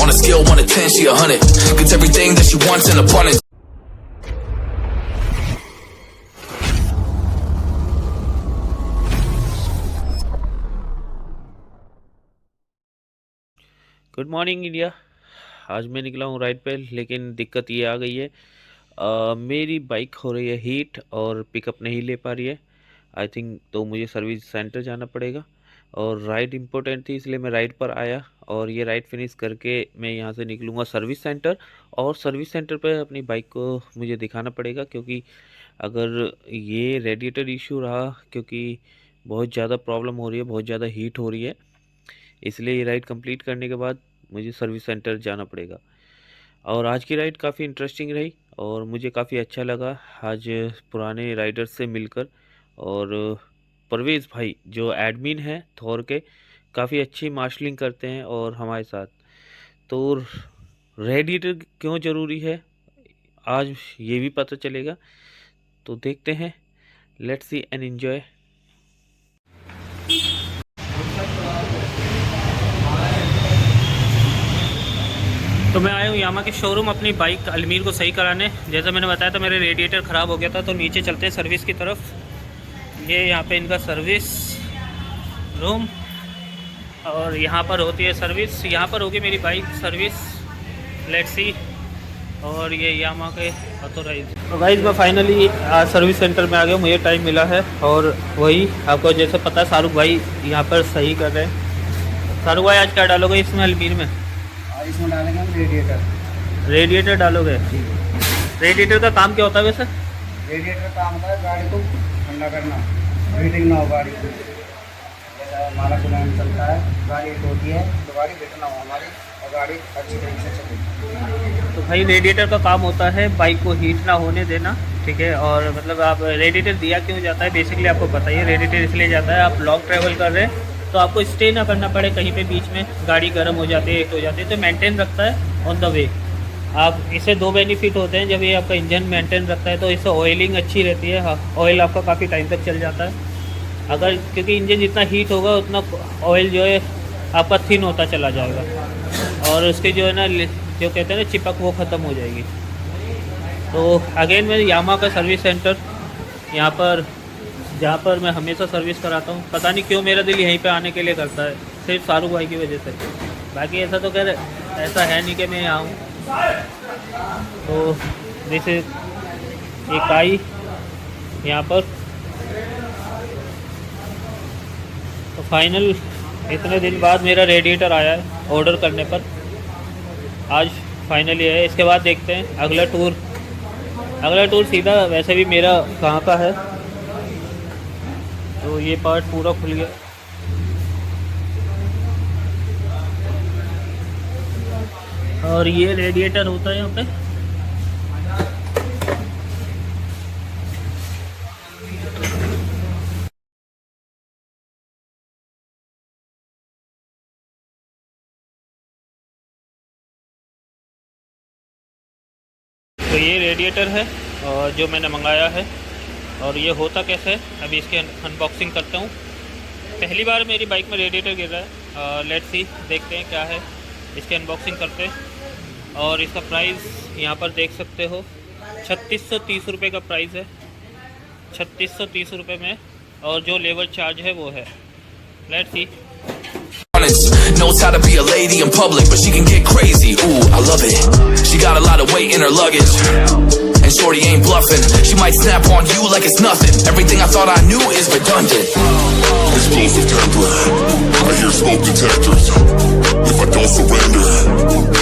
On a scale 1 to 10, she 100. Gets everything that she wants in abundance. Good morning India. आज मैं निकला हूँ ride पे, लेकिन दिक्कत ये आ गई है, मेरी बाइक हो रही है हीट और पिकअप नहीं ले पा रही है। आई थिंक तो मुझे सर्विस सेंटर जाना पड़ेगा, और राइड इम्पोर्टेंट थी इसलिए मैं राइड पर आया, और ये राइड फिनिश करके मैं यहाँ से निकलूँगा सर्विस सेंटर। और सर्विस सेंटर पे अपनी बाइक को मुझे दिखाना पड़ेगा, क्योंकि अगर ये रेडिएटर इशू रहा, क्योंकि बहुत ज़्यादा प्रॉब्लम हो रही है, बहुत ज़्यादा हीट हो रही है, इसलिए ये राइड कंप्लीट करने के बाद मुझे सर्विस सेंटर जाना पड़ेगा। और आज की राइड काफ़ी इंटरेस्टिंग रही और मुझे काफ़ी अच्छा लगा आज पुराने राइडर्स से मिलकर। और परवेज़ भाई जो एडमिन हैं थॉर के, काफ़ी अच्छी मार्शलिंग करते हैं और हमारे साथ। तो रेडिएटर क्यों ज़रूरी है आज ये भी पता चलेगा, तो देखते हैं। Let's see and enjoy. तो मैं आया हूँ यामा के शोरूम अपनी बाइक अलमीर को सही कराने। जैसा मैंने बताया था मेरे रेडिएटर ख़राब हो गया था, तो नीचे चलते हैं सर्विस की तरफ। ये यहाँ पे इनका सर्विस रूम, और यहाँ पर होती है सर्विस। यहाँ पर होगी मेरी बाइक सर्विस, लेट्स सी। और ये यामा के ऑथोराइज। तो गाइस मैं फाइनली आज सर्विस सेंटर में आ गया हूँ, मुझे टाइम मिला है। और वही आपको जैसे पता है, शाहरुख भाई यहाँ पर सही कर रहे हैं। शाहरुख भाई आज क्या डालोगे इसमें अलमीर में? इसमें डालेंगे हम रेडिएटर। रेडिएटर डालोगे? रेडिएटर का काम क्या होता है वैसे? रेडिएटर काम होता है गाड़ी को ठंडा करना, हीटिंग ना हो गाड़ी को। जैसा हमारा कुलान चलता है, गाड़ी हीट होती है तो गाड़ी हीट ना हो हमारी, और गाड़ी अच्छी तरीके से चले। तो भाई रेडिएटर का काम होता है बाइक को हीट ना होने देना, ठीक है। और मतलब आप रेडिएटर दिया क्यों जाता है, बेसिकली आपको पता ही है। रेडिएटर इसलिए जाता है, आप लॉन्ग ट्रैवल कर रहे हैं तो आपको स्टे ना करना पड़े कहीं पे बीच में, गाड़ी गर्म हो जाती है, हीट हो जाती है, तो मेंटेन रखता है ऑन द वे। आप इससे दो बेनिफिट होते हैं। जब ये आपका इंजन मेंटेन रखता है तो इससे ऑयलिंग अच्छी रहती है, ऑयल आपका काफ़ी टाइम तक चल जाता है। अगर क्योंकि इंजन जितना हीट होगा उतना ऑयल जो है आपका थिन होता चला जाएगा, और उसके जो है ना, जो कहते हैं ना चिपक, वो ख़त्म हो जाएगी। तो अगेन मैं यामा का सर्विस सेंटर, यहाँ पर जहाँ पर मैं हमेशा सर्विस कराता हूँ, पता नहीं क्यों मेरा दिल यहीं पे आने के लिए करता है, सिर्फ शाहरुख भाई की वजह से। बाकी ऐसा तो खैर ऐसा है नहीं कि मैं यहाँ हूँ। तो जैसे एक आई यहाँ पर, तो फाइनल इतने दिन बाद मेरा रेडिएटर आया है ऑर्डर करने पर, आज फाइनली है। इसके बाद देखते हैं अगला टूर सीधा वैसे भी मेरा कहाँ का है। तो ये पार्ट पूरा खुल गया, और ये रेडिएटर होता है यहाँ पे। तो ये रेडिएटर है और जो मैंने मंगाया है, और ये होता कैसे है अभी इसके अनबॉक्सिंग करता हूँ। पहली बार मेरी बाइक में रेडिएटर गिर रहा है, लेट्स सी, देखते हैं क्या है, इसके अनबॉक्सिंग करते हैं। और इसका प्राइस यहाँ पर देख सकते हो, 3630 रुपये का प्राइस है, 3630 रुपये में, और जो लेबर चार्ज है वो है। Let's see. Knows how to be a lady in public, but she can get crazy. Ooh, I love it. She got a lot of weight in her luggage, and shorty ain't bluffing. She might snap on you like it's nothing. Everything I thought I knew is redundant. Explosive temper, I hear smoke detectors. If I don't surrender,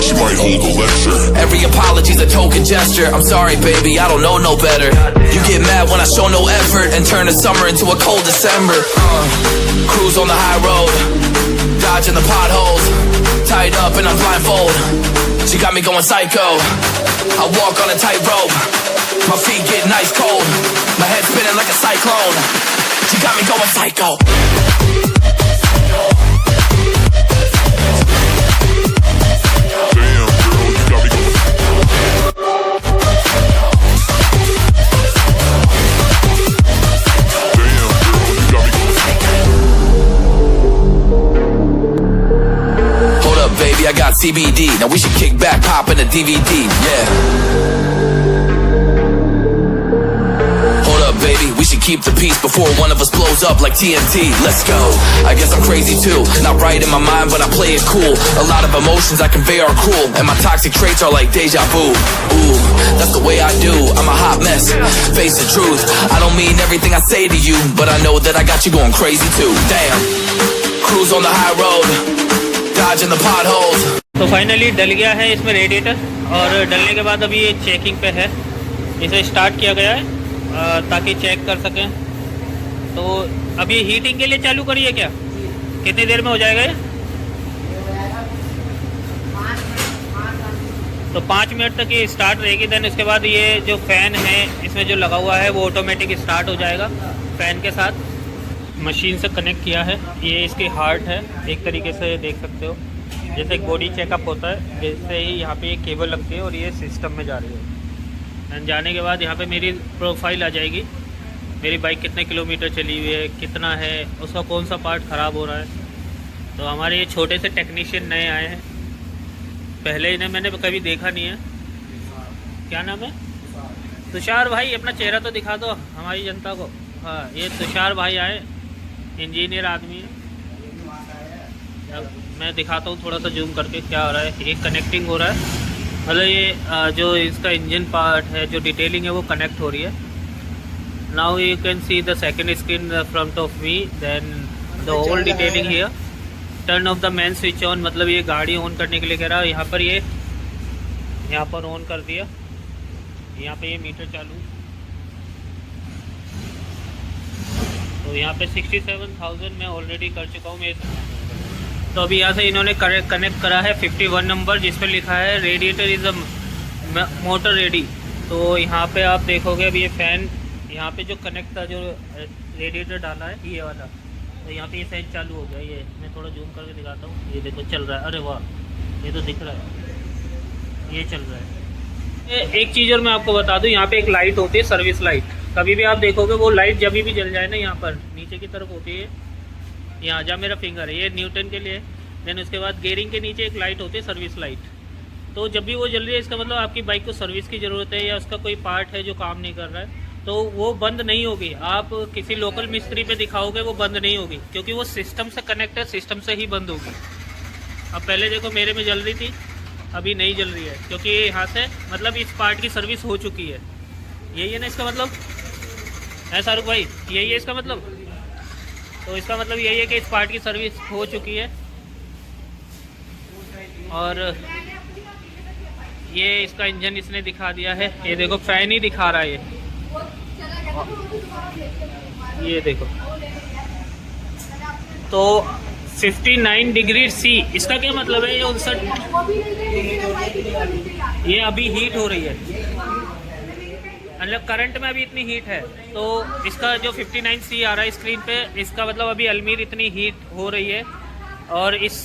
she might hold a lecture. Every apology's a token gesture. I'm sorry, baby, I don't know no better. You get mad when I show no effort and turn the summer into a cold December. Cruise on the high road, dodging the potholes, tied up and I'm blindfold. She got me going psycho. I walk on a tightrope, my feet get nice cold, my head spinning like a cyclone. She got me going psycho. Damn girl, you got me going. I got TBD. Now we should kick back, pop in a DVD. Yeah. Hold up, baby, we should keep the peace before one of us blows up like TNT. Let's go. I guess I'm crazy too. Not right in my mind, but I play it cool. A lot of emotions I convey are cruel, and my toxic traits are like deja vu. Ooh, that's the way I do. I'm a hot mess. Face the truth. I don't mean everything I say to you, but I know that I got you going crazy too. Damn. Cruise on the high road, dodging the potholes. तो finally डल गया है इसमें radiator, और डलने के बाद अभी ये checking पे है। इसे स्टार्ट किया गया है ताकि चेक कर सकें। तो अभी हीटिंग के लिए चालू करिए क्या? कितनी देर में हो जाएगा ये? तो 5 मिनट तक ये स्टार्ट रहेगी। देन इसके बाद ये जो फ़ैन है इसमें जो लगा हुआ है वो ऑटोमेटिक स्टार्ट हो जाएगा फ़ैन के साथ। मशीन से कनेक्ट किया है, ये इसकी हार्ट है, एक तरीके से देख सकते हो। जैसे एक बॉडी चेकअप होता है वैसे ही यहाँ पे एक केबल लगती है और ये सिस्टम में जा रही है। एंड जाने के बाद यहाँ पे मेरी प्रोफाइल आ जाएगी, मेरी बाइक कितने किलोमीटर चली हुई है, कितना है, उसका कौन सा पार्ट ख़राब हो रहा है। तो हमारे ये छोटे से टेक्नीशियन नए आए हैं, पहले इन्हें मैंने कभी देखा नहीं है। क्या नाम है? तुषार भाई, अपना चेहरा तो दिखा दो हमारी जनता को। हाँ, ये तुषार भाई आए, इंजीनियर आदमी है। अब मैं दिखाता हूँ थोड़ा सा जूम करके क्या हो रहा है। ये कनेक्टिंग हो रहा है, मतलब ये जो इसका इंजन पार्ट है, जो डिटेलिंग है वो कनेक्ट हो रही है। Now you can see the second screen front of me, then the whole detailing here. Turn off the main switch on, मतलब ये गाड़ी ऑन करने के लिए कह रहा है। यहाँ पर ये यहाँ पर ऑन कर दिया, यहाँ पे ये मीटर चालू। तो यहाँ पे 67,000 मैं ऑलरेडी कर चुका हूँ मैं। तो अभी यहाँ से इन्होंने कनेक्ट करा है 51 नंबर, जिस पर लिखा है radiator is a motor ready. तो यहाँ पे आप देखोगे अभी ये फ़ैन यहाँ पे जो कनेक्ट था, जो रेडिएटर डाला है ये वाला, तो यहाँ पे ये साइड चालू हो गया। ये मैं थोड़ा जूम करके दिखाता हूँ, ये देखो चल रहा है। अरे वाह, ये तो दिख रहा है, ये चल रहा है। एक चीज़ और मैं आपको बता दूँ, यहाँ पे एक लाइट होती है, सर्विस लाइट। कभी भी आप देखोगे वो लाइट जब भी जल जाए ना, यहाँ पर नीचे की तरफ होती है, यहाँ जहाँ मेरा फिंगर है, ये न्यूटन के लिए। देन उसके बाद गेयरिंग के नीचे एक लाइट होती है, सर्विस लाइट। तो जब भी वो जल रही है, इसका मतलब आपकी बाइक को सर्विस की ज़रूरत है या उसका कोई पार्ट है जो काम नहीं कर रहा है, तो वो बंद नहीं होगी। आप किसी लोकल मिस्त्री पे दिखाओगे वो बंद नहीं होगी, क्योंकि वो सिस्टम से कनेक्ट है, सिस्टम से ही बंद होगी। अब पहले देखो मेरे में जल रही थी, अभी नहीं जल रही है, क्योंकि यहाँ से मतलब इस पार्ट की सर्विस हो चुकी है। यही है ना इसका मतलब है शाहरुख भाई, यही है इसका मतलब। तो इसका मतलब यही है कि इस पार्ट की सर्विस हो चुकी है। और ये इसका इंजन इसने दिखा दिया है, ये देखो फैन ही दिखा रहा है ये देखो। तो 59 डिग्री C, इसका क्या मतलब है? ये 59, ये अभी हीट हो रही है, मतलब करंट में अभी इतनी हीट है। तो इसका जो 59 C आ रहा है स्क्रीन पे, इसका मतलब अभी अल्मीर इतनी हीट हो रही है, और इस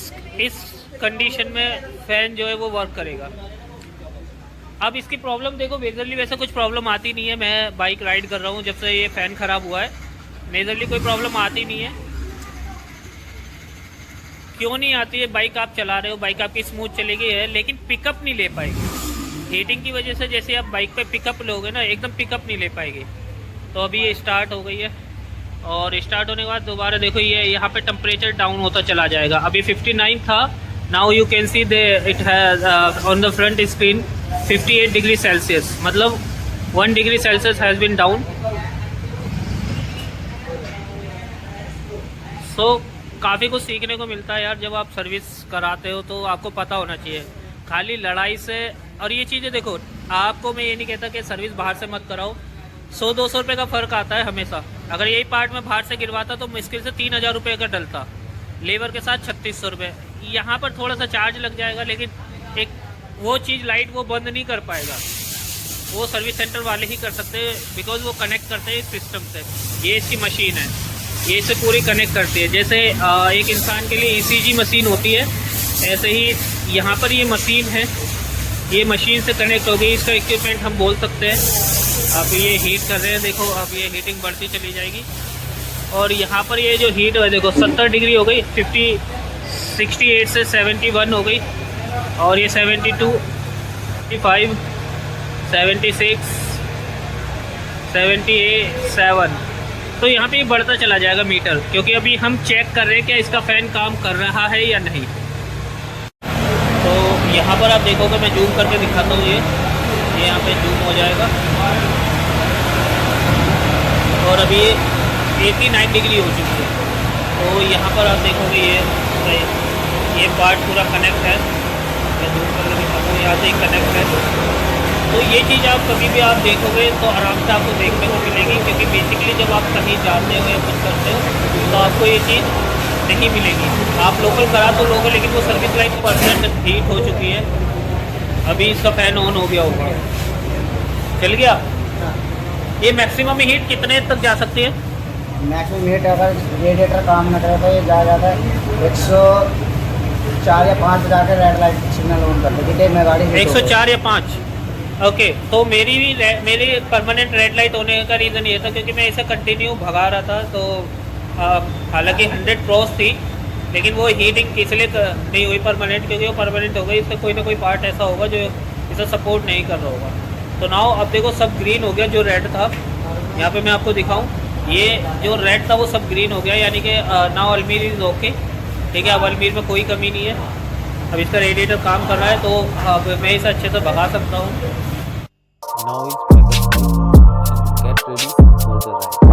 कंडीशन में फ़ैन जो है वो वर्क करेगा। अब इसकी प्रॉब्लम देखो, मेजरली वैसे कुछ प्रॉब्लम आती नहीं है। मैं बाइक राइड कर रहा हूँ जब से ये फ़ैन ख़राब हुआ है, मेजरली कोई प्रॉब्लम आती नहीं है। क्यों नहीं आती है? बाइक आप चला रहे हो, बाइक आपकी स्मूथ चलेगी है, लेकिन पिकअप नहीं ले पाएगी हीटिंग की वजह से। जैसे आप बाइक पे पिकअप लोगे ना, एकदम पिकअप नहीं ले पाएगी। तो अभी ये स्टार्ट हो गई है, और स्टार्ट होने के बाद दोबारा देखो ये यहाँ पे टेम्परेचर डाउन होता चला जाएगा। अभी 59 था, now you can see they it has on the front screen 58 degree Celsius, मतलब 1 degree Celsius has been down. So काफ़ी कुछ सीखने को मिलता है यार, जब आप सर्विस कराते हो तो आपको पता होना चाहिए। खाली लड़ाई से, और ये चीज़ें देखो, आपको मैं ये नहीं कहता कि सर्विस बाहर से मत कराओ। 100-200 रुपये का फ़र्क आता है हमेशा। अगर यही पार्ट में बाहर से गिरवाता तो मुश्किल से 3,000 रुपये का डलता, लेबर के साथ 3600 रुपये। यहाँ पर थोड़ा सा चार्ज लग जाएगा, लेकिन एक वो चीज़ लाइट वो बंद नहीं कर पाएगा, वो सर्विस सेंटर वाले ही कर सकते हैं, बिकॉज वो कनेक्ट करते हैं इस सिस्टम से। ये इसकी मशीन है, ये इसे पूरी कनेक्ट करती है। जैसे एक इंसान के लिए ECG मशीन होती है, ऐसे ही यहाँ पर ये मशीन है, ये मशीन से कनेक्ट हो गई। इसका इक्विपमेंट हम बोल सकते हैं। अब ये हीट कर रहे हैं, देखो अब ये हीटिंग बढ़ती चली जाएगी। और यहाँ पर ये जो हीट है देखो 70 डिग्री हो गई, 68 से 71 हो गई। और ये 72, 75, 76, 78, 7। तो यहाँ पे बढ़ता चला जाएगा मीटर, क्योंकि अभी हम चेक कर रहे हैं क्या इसका फ़ैन काम कर रहा है या नहीं। तो यहाँ पर आप देखोगे, मैं जूम करके दिखाता हूँ, ये यहाँ पे जूम हो जाएगा और अभी ये 89 डिग्री हो चुकी है। तो यहाँ पर आप देखोगे ये पार्ट पूरा कनेक्ट है, मैं जूम करके दिखाता हूँ, यहाँ से कनेक्ट है। तो ये चीज़ आप कभी भी आप देखोगे तो आराम से आपको देखने को मिलेगी, क्योंकि बेसिकली जब आप कहीं जाते हो या कुछ करते हो तो आपको ये चीज़ नहीं मिलेगी। आप लोकल करा तो लोगे, लेकिन वो सर्विस लाइट % हीट हो चुकी है। अभी इसका फ़ैन ऑन हो गया होगा, चल गया। ये मैक्सिमम हीट कितने तक जा सकती है? मैक्सिमम हीट अगर रेडिएटर काम न करे तो ये जा जाता है 104 या 5 जाकर रेड लाइट सिग्नल ऑन कर देगी। मैं गाड़ी 104 या 5। ओके, तो मेरी परमानेंट रेड लाइट होने का रीज़न ये था क्योंकि मैं इसे कंटिन्यू भगा रहा था। तो हालांकि 100 क्रॉस थी, लेकिन वो हीटिंग इसलिए नहीं हुई परमानेंट, क्योंकि वो परमानेंट हो गई, इसका कोई ना कोई पार्ट ऐसा होगा जो इसे सपोर्ट नहीं कर रहा होगा। तो नाउ अब देखो सब ग्रीन हो गया, जो रेड था यहाँ पे मैं आपको दिखाऊं, ये जो रेड था वो सब ग्रीन हो गया, यानी कि नाउ अल्मीर इज़ ओके। ठीक है, अब अल्मीर में कोई कमी नहीं है। अब इसका रेडिएटर काम कर रहा है, तो अब मैं इसे अच्छे से भगा सकता हूँ। Now is press the get ready for the ride.